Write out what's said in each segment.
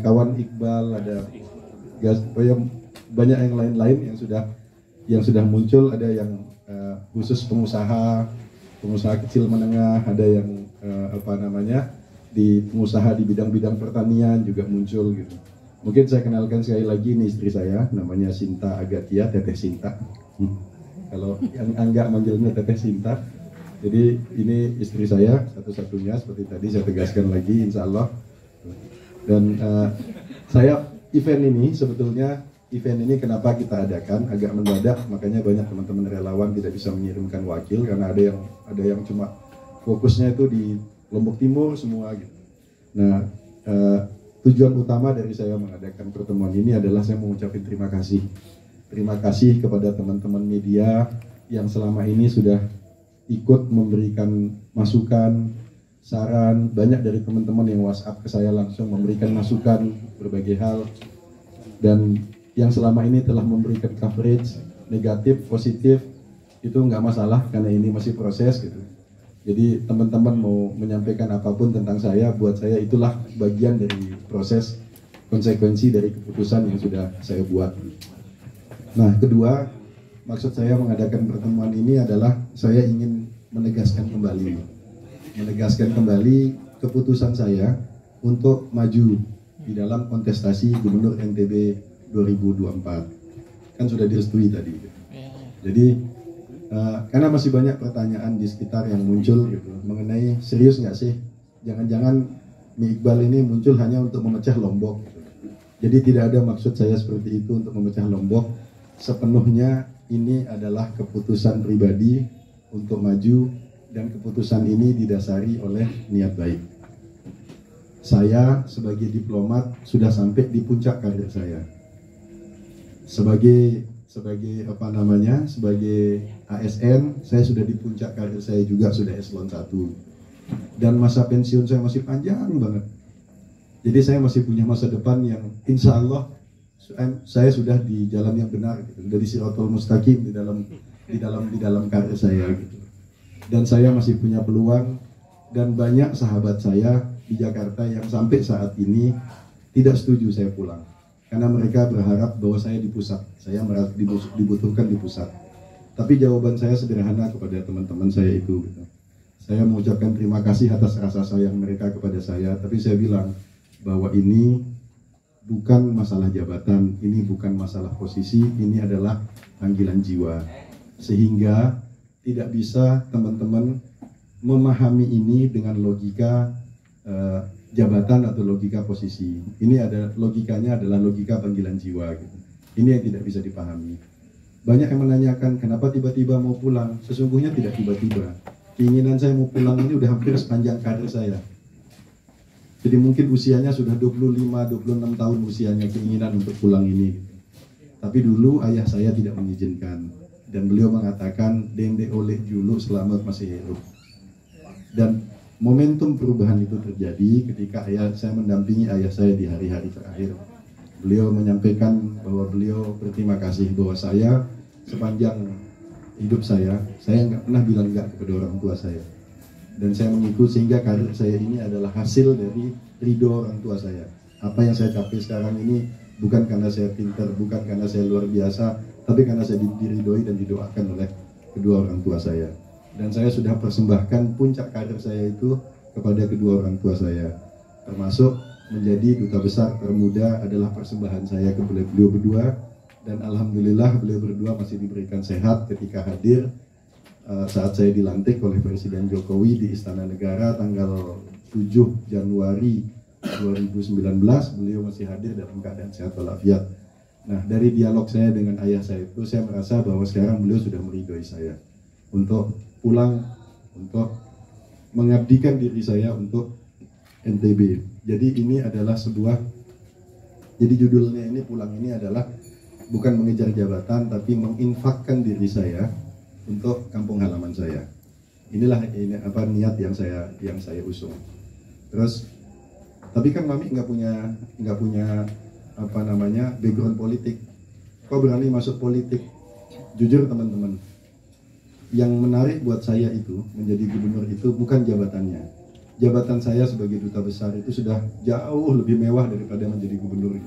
kawan Iqbal, ada banyak yang lain-lain yang sudah muncul, ada yang khusus pengusaha kecil menengah, ada yang di pengusaha di bidang-bidang pertanian juga muncul gitu. Mungkin saya kenalkan sekali lagi, ini istri saya, namanya Sinta Agatia, Teteh Sinta. Kalau yang Angga manggilnya Teteh Sinta. Jadi ini istri saya satu-satunya, seperti tadi saya tegaskan lagi, insya Allah. Dan saya event ini kenapa kita adakan agak mendadak, makanya banyak teman-teman relawan tidak bisa mengirimkan wakil karena ada yang cuma fokusnya itu di Lombok Timur semua gitu. Nah, tujuan utama dari saya mengadakan pertemuan ini adalah saya mengucapkan terima kasih kepada teman-teman media yang selama ini sudah ikut memberikan masukan, saran. Banyak dari teman-teman yang WhatsApp ke saya langsung memberikan masukan berbagai hal, dan yang selama ini telah memberikan coverage negatif, positif, itu nggak masalah karena ini masih proses gitu. Jadi teman-teman mau menyampaikan apapun tentang saya, buat saya itulah bagian dari proses konsekuensi dari keputusan yang sudah saya buat. Nah, kedua, maksud saya mengadakan pertemuan ini adalah saya ingin menegaskan kembali keputusan saya untuk maju di dalam kontestasi Gubernur NTB 2024. Kan sudah direstui tadi. Jadi karena masih banyak pertanyaan di sekitar yang muncul gitu mengenai serius nggak sih, jangan-jangan Mi Iqbal ini muncul hanya untuk memecah Lombok gitu. Jadi tidak ada maksud saya seperti itu untuk memecah Lombok. Sepenuhnya ini adalah keputusan pribadi untuk maju, dan keputusan ini didasari oleh niat baik. Saya sebagai diplomat sudah sampai di puncak karir saya. Sebagai ASN, saya sudah di puncak karir saya juga, sudah eselon 1. Dan masa pensiun saya masih panjang banget. Jadi saya masih punya masa depan yang insya Allah saya sudah di jalan yang benar gitu, dari Siratul Mustaqim di dalam karir saya gitu. Dan saya masih punya peluang, dan banyak sahabat saya di Jakarta yang sampai saat ini tidak setuju saya pulang karena mereka berharap bahwa saya di pusat, saya merasa dibutuhkan di pusat. Tapi jawaban saya sederhana kepada teman-teman saya itu gitu. Saya mengucapkan terima kasih atas rasa sayang mereka kepada saya, tapi saya bilang bahwa ini bukan masalah jabatan, ini bukan masalah posisi, ini adalah panggilan jiwa. Sehingga tidak bisa teman-teman memahami ini dengan logika jabatan atau logika posisi. Ini logikanya adalah logika panggilan jiwa gitu. Ini yang tidak bisa dipahami. Banyak yang menanyakan kenapa tiba-tiba mau pulang. Sesungguhnya tidak tiba-tiba. Keinginan saya mau pulang ini udah hampir sepanjang karir saya. Jadi mungkin usianya sudah 25-26 tahun usianya keinginan untuk pulang ini. Tapi dulu ayah saya tidak mengizinkan. Dan beliau mengatakan, dende oleh dulu selamat masih hidup. Dan momentum perubahan itu terjadi ketika saya mendampingi ayah saya di hari-hari terakhir. Beliau menyampaikan bahwa beliau berterima kasih bahwa saya sepanjang hidup saya nggak pernah bilang enggak kepada orang tua saya. Dan saya mengikut sehingga karir saya ini adalah hasil dari ridho orang tua saya. Apa yang saya capai sekarang ini bukan karena saya pintar, bukan karena saya luar biasa, tapi karena saya diridhoi dan didoakan oleh kedua orang tua saya. Dan saya sudah persembahkan puncak karir saya itu kepada kedua orang tua saya. Termasuk menjadi duta besar termuda adalah persembahan saya ke beliau berdua. Dan alhamdulillah beliau berdua masih diberikan sehat ketika hadir saat saya dilantik oleh Presiden Jokowi di Istana Negara tanggal 7 Januari 2019. Beliau masih hadir dalam keadaan sehat walafiat. Nah, dari dialog saya dengan ayah saya itu, saya merasa bahwa sekarang beliau sudah meridhoi saya untuk pulang, untuk mengabdikan diri saya untuk NTB. Jadi ini adalah jadi judulnya ini pulang ini adalah bukan mengejar jabatan, tapi menginfakkan diri saya untuk kampung halaman saya. Inilah niat yang saya usung. Terus, tapi kan Mami nggak punya background politik. Kok berani masuk politik? Jujur teman-teman, yang menarik buat saya itu menjadi gubernur itu bukan jabatannya, jabatan saya sebagai duta besar itu sudah jauh lebih mewah daripada menjadi gubernur.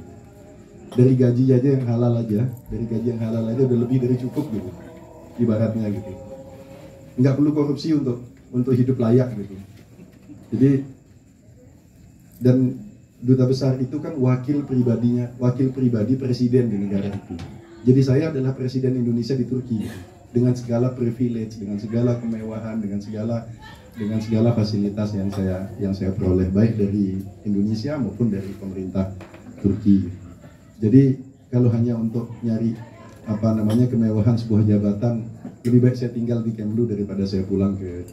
Dari gaji aja yang halal aja, udah lebih dari cukup gitu, ibaratnya gitu. Nggak perlu korupsi untuk hidup layak gitu. Jadi, dan duta besar itu kan wakil pribadi presiden di negara itu. Jadi saya adalah presiden Indonesia di Turki dengan segala privilege, dengan segala kemewahan, dengan segala fasilitas yang saya peroleh baik dari Indonesia maupun dari pemerintah Turki. Jadi kalau hanya untuk nyari kemewahan sebuah jabatan, lebih baik saya tinggal di Kemlu daripada saya pulang ke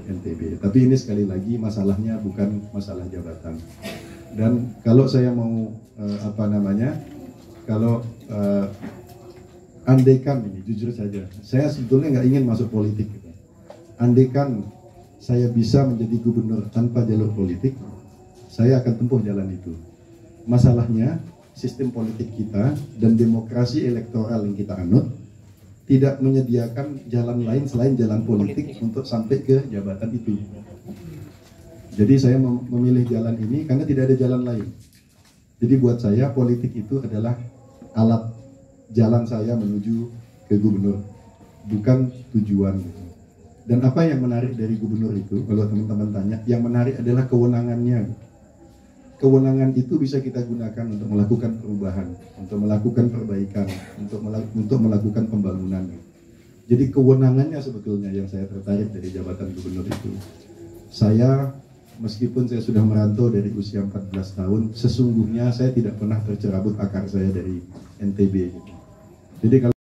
NTB. Tapi ini sekali lagi masalahnya bukan masalah jabatan. Dan kalau saya mau andaikan ini jujur saja, saya sebetulnya nggak ingin masuk politik gitu. Andaikan saya bisa menjadi gubernur tanpa jalur politik, saya akan tempuh jalan itu. Masalahnya sistem politik kita dan demokrasi elektoral yang kita anut tidak menyediakan jalan lain selain jalan politik untuk sampai ke jabatan itu. Jadi saya memilih jalan ini karena tidak ada jalan lain. Jadi buat saya politik itu adalah alat jalan saya menuju ke gubernur, bukan tujuan. Dan apa yang menarik dari gubernur itu, kalau teman-teman tanya, yang menarik adalah kewenangannya. Kewenangan itu bisa kita gunakan untuk melakukan perubahan, untuk melakukan perbaikan, untuk melakukan pembangunan. Jadi kewenangannya sebetulnya yang saya tertarik dari jabatan gubernur itu. Saya, meskipun saya sudah merantau dari usia 14 tahun, sesungguhnya saya tidak pernah tercerabut akar saya dari NTB. Jadi kalau